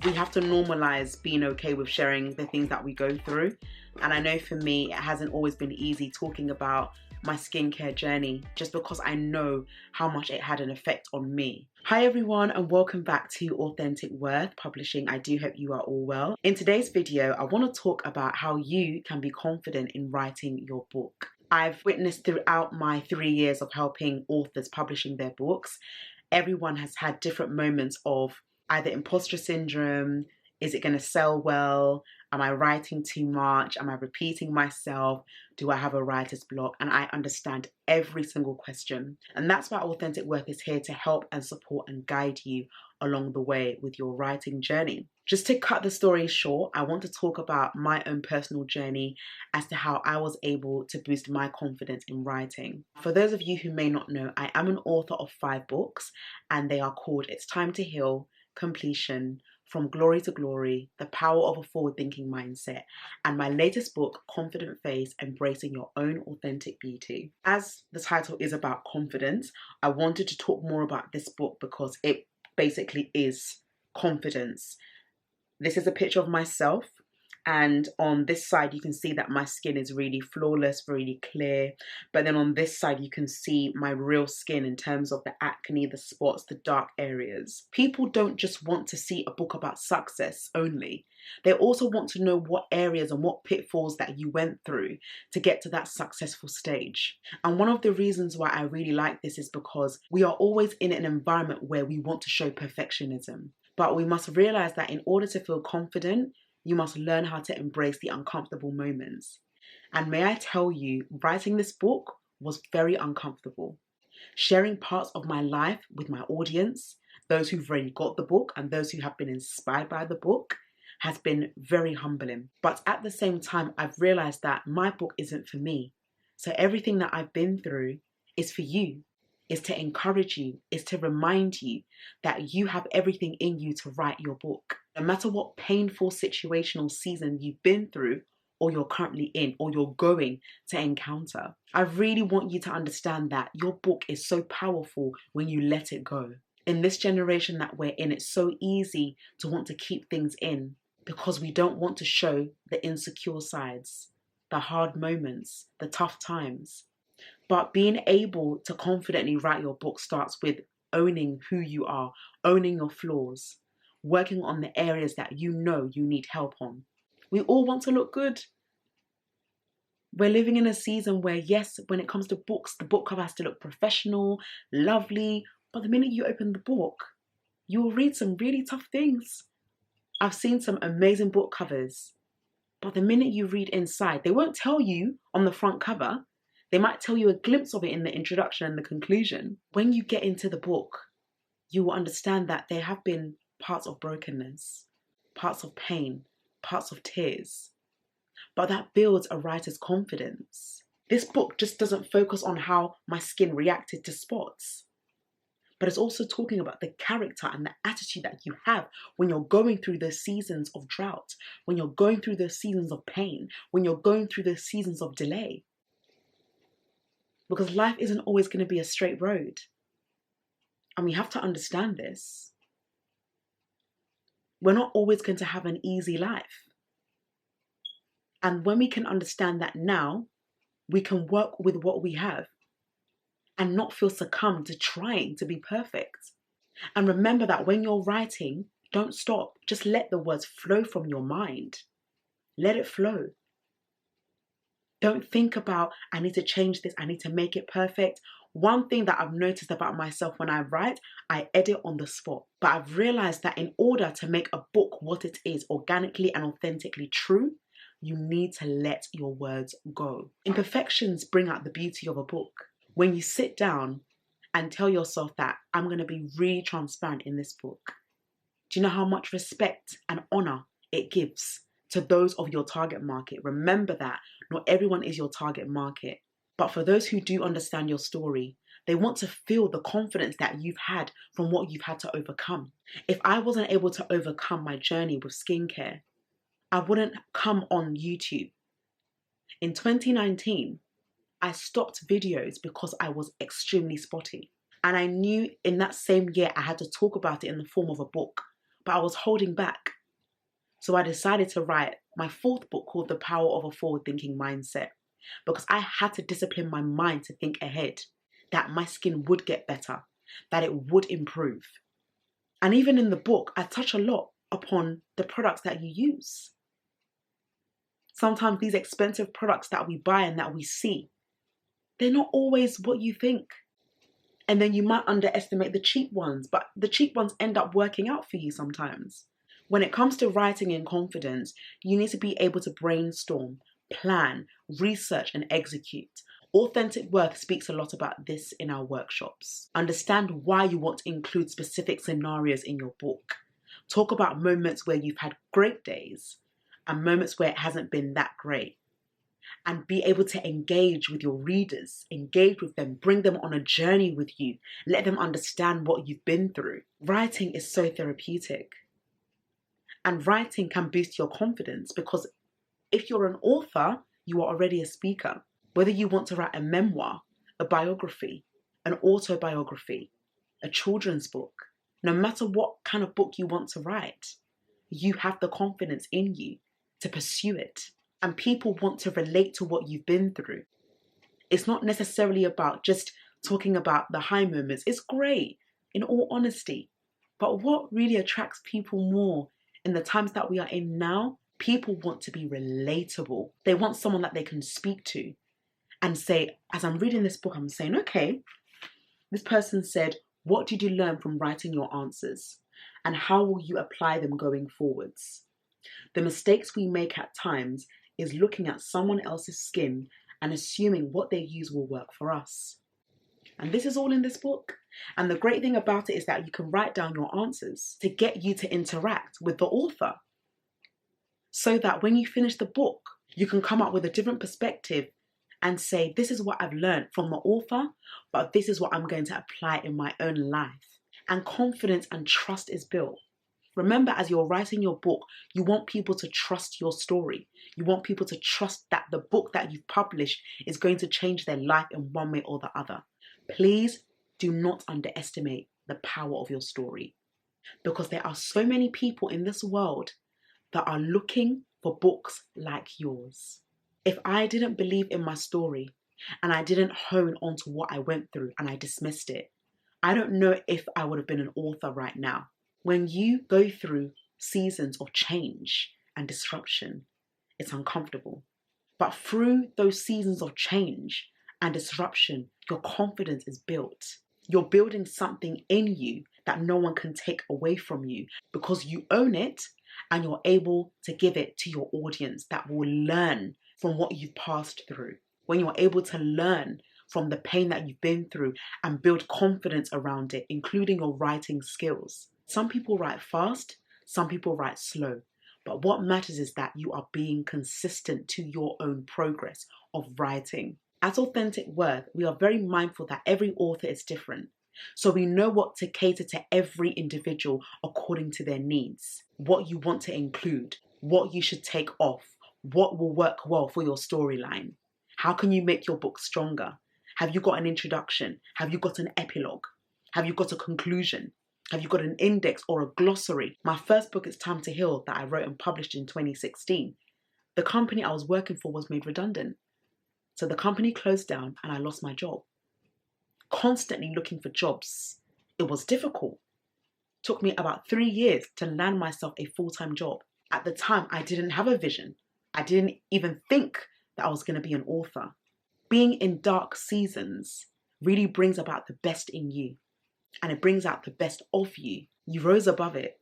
We have to normalize being okay with sharing the things that we go through. And I know for me, it hasn't always been easy talking about my skincare journey, just because I know how much it had an effect on me. Hi everyone, and welcome back to Authentic Worth Publishing. I do hope you are all well. In today's video, I want to talk about how you can be confident in writing your book. I've witnessed throughout my 3 years of helping authors publishing their books, everyone has had different moments of either imposter syndrome. Is it going to sell well? Am I writing too much? Am I repeating myself? Do I have a writer's block? And I understand every single question. And that's why Authentic Worth is here to help and support and guide you along the way with your writing journey. Just to cut the story short, I want to talk about my own personal journey as to how I was able to boost my confidence in writing. For those of you who may not know, I am an author of 5 books, and they are called It's Time to Heal, Completion, From Glory to Glory, The Power of a Forward-Thinking Mindset, and my latest book, Confident Face, Embracing Your Own Authentic Beauty. As the title is about confidence, I wanted to talk more about this book because it basically is confidence. This is a picture of myself, and on this side you can see that my skin is really flawless, really clear, but then on this side you can see my real skin in terms of the acne, the spots, the dark areas. People don't just want to see a book about success only. They also want to know what areas and what pitfalls that you went through to get to that successful stage. And one of the reasons why I really like this is because we are always in an environment where we want to show perfectionism. But we must realize that in order to feel confident, you must learn how to embrace the uncomfortable moments. And may I tell you, writing this book was very uncomfortable. Sharing parts of my life with my audience, those who've already got the book and those who have been inspired by the book, has been very humbling. But at the same time, I've realized that my book isn't for me. So everything that I've been through is for you. Is to encourage you, is to remind you that you have everything in you to write your book. No matter what painful situational season you've been through, or you're currently in, or you're going to encounter, I really want you to understand that your book is so powerful when you let it go. In this generation that we're in, it's so easy to want to keep things in because we don't want to show the insecure sides, the hard moments, the tough times. But being able to confidently write your book starts with owning who you are, owning your flaws, working on the areas that you know you need help on. We all want to look good. We're living in a season where, yes, when it comes to books, the book cover has to look professional, lovely, but the minute you open the book, you will read some really tough things. I've seen some amazing book covers, but the minute you read inside, they won't tell you on the front cover. They might tell you a glimpse of it in the introduction and the conclusion. When you get into the book, you will understand that there have been parts of brokenness, parts of pain, parts of tears. But that builds a writer's confidence. This book just doesn't focus on how my skin reacted to spots, but it's also talking about the character and the attitude that you have when you're going through the seasons of drought, when you're going through the seasons of pain, when you're going through the seasons of delay. Because life isn't always going to be a straight road. And we have to understand this. We're not always going to have an easy life. And when we can understand that now, we can work with what we have and not feel succumbed to trying to be perfect. And remember that when you're writing, don't stop. Just let the words flow from your mind. Let it flow. Don't think about, I need to change this, I need to make it perfect. One thing that I've noticed about myself when I write, I edit on the spot. But I've realized that in order to make a book what it is, organically and authentically true, you need to let your words go. Imperfections bring out the beauty of a book. When you sit down and tell yourself that I'm going to be really transparent in this book, do you know how much respect and honor it gives to those of your target market? Remember that not everyone is your target market. But for those who do understand your story, they want to feel the confidence that you've had from what you've had to overcome. If I wasn't able to overcome my journey with skincare, I wouldn't come on YouTube. In 2019, I stopped videos because I was extremely spotty. And I knew in that same year I had to talk about it in the form of a book. but I was holding back. So I decided to write my fourth book called The Power of a Forward-Thinking Mindset, because I had to discipline my mind to think ahead, that my skin would get better, that it would improve. And even in the book, I touch a lot upon the products that you use. Sometimes these expensive products that we buy and that we see, they're not always what you think. And then you might underestimate the cheap ones, but the cheap ones end up working out for you sometimes. When it comes to writing in confidence, you need to be able to brainstorm, plan, research, and execute. Authentic Worth speaks a lot about this in our workshops. Understand why you want to include specific scenarios in your book. Talk about moments where you've had great days and moments where it hasn't been that great. And be able to engage with your readers, engage with them, bring them on a journey with you, let them understand what you've been through. Writing is so therapeutic. And writing can boost your confidence, because if you're an author, you are already a speaker. Whether you want to write a memoir, a biography, an autobiography, a children's book, no matter what kind of book you want to write, you have the confidence in you to pursue it. And people want to relate to what you've been through. It's not necessarily about just talking about the high moments. It's great, in all honesty. But what really attracts people more in the times that we are in now, people want to be relatable. They want someone that they can speak to and say, as I'm reading this book, I'm saying, okay, this person said, what did you learn from writing your answers? And how will you apply them going forwards? The mistakes we make at times is looking at someone else's skin and assuming what they use will work for us. And this is all in this book. And the great thing about it is that you can write down your answers to get you to interact with the author, so that when you finish the book, you can come up with a different perspective and say, this is what I've learned from the author, but this is what I'm going to apply in my own life. And confidence and trust is built. Remember, as you're writing your book, you want people to trust your story. You want people to trust that the book that you've published is going to change their life in one way or the other. Please do not underestimate the power of your story, because there are so many people in this world that are looking for books like yours. If I didn't believe in my story and I didn't hone onto what I went through and I dismissed it, I don't know if I would have been an author right now. When you go through seasons of change and disruption, it's uncomfortable. But through those seasons of change and disruption, your confidence is built. You're building something in you that no one can take away from you, because you own it and you're able to give it to your audience that will learn from what you've passed through. When you're able to learn from the pain that you've been through and build confidence around it, including your writing skills. Some people write fast, some people write slow. But what matters is that you are being consistent to your own progress of writing. At Authentic Worth, we are very mindful that every author is different. So we know what to cater to every individual according to their needs, what you want to include, what you should take off, what will work well for your storyline. How can you make your book stronger? Have you got an introduction? Have you got an epilogue? Have you got a conclusion? Have you got an index or a glossary? My first book, It's Time to Heal, that I wrote and published in 2016, the company I was working for was made redundant. So the company closed down and I lost my job. Constantly looking for jobs. It was difficult. It took me about 3 years to land myself a full-time job. At the time, I didn't have a vision. I didn't even think that I was going to be an author. Being in dark seasons really brings about the best in you. And it brings out the best of you. You rose above it,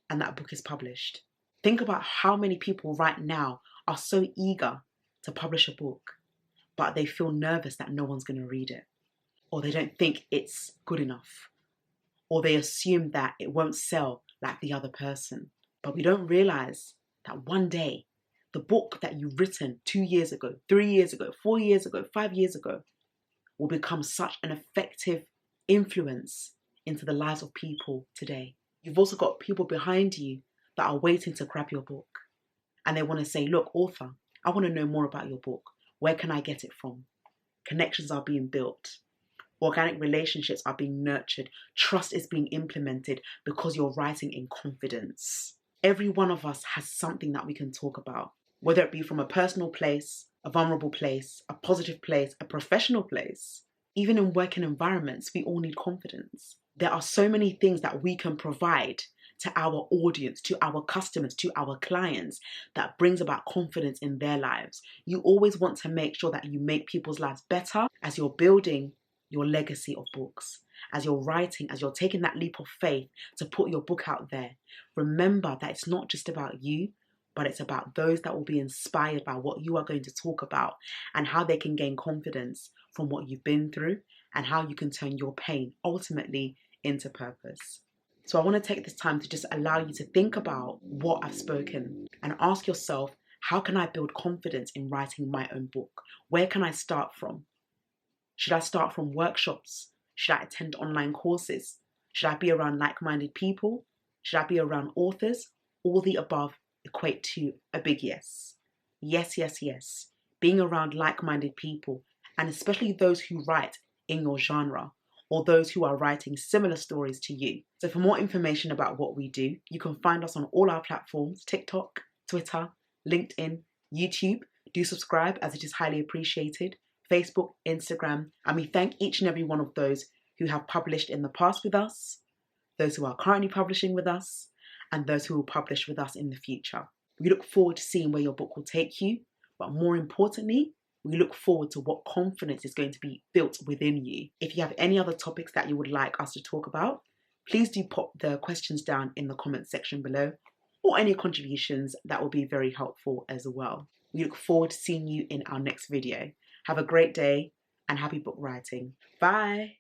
and that book is published. Think about how many people right now are so eager to publish a book, but they feel nervous that no one's going to read it, or they don't think it's good enough, or they assume that it won't sell like the other person. But we don't realize that one day, the book that you've written 2 years ago, 3 years ago, 4 years ago, 5 years ago, will become such an effective influence into the lives of people today. You've also got people behind you that are waiting to grab your book. And they want to say, look, author, I want to know more about your book. Where can I get it from? Connections are being built. Organic relationships are being nurtured. Trust is being implemented because you're writing in confidence. Every one of us has something that we can talk about, whether it be from a personal place, a vulnerable place, a positive place, a professional place. Even in working environments, we all need confidence. There are so many things that we can provide to our audience, to our customers, to our clients that brings about confidence in their lives. You always want to make sure that you make people's lives better as you're building your legacy of books, as you're writing, as you're taking that leap of faith to put your book out there. Remember that it's not just about you, but it's about those that will be inspired by what you are going to talk about and how they can gain confidence from what you've been through and how you can turn your pain ultimately into purpose. So I want to take this time to just allow you to think about what I've spoken and ask yourself, how can I build confidence in writing my own book? Where can I start from? Should I start from workshops? Should I attend online courses? Should I be around like-minded people? Should I be around authors? All the above equate to a big yes. Yes, yes, yes. Being around like-minded people, and especially those who write in your genre, or those who are writing similar stories to you. So for more information about what we do, you can find us on all our platforms: TikTok, Twitter, LinkedIn, YouTube. Do subscribe as it is highly appreciated. Facebook, Instagram, and we thank each and every one of those who have published in the past with us, those who are currently publishing with us, and those who will publish with us in the future. We look forward to seeing where your book will take you, but more importantly, we look forward to what confidence is going to be built within you. If you have any other topics that you would like us to talk about, please do pop the questions down in the comments section below, or any contributions. That will be very helpful as well. We look forward to seeing you in our next video. Have a great day and happy book writing. Bye.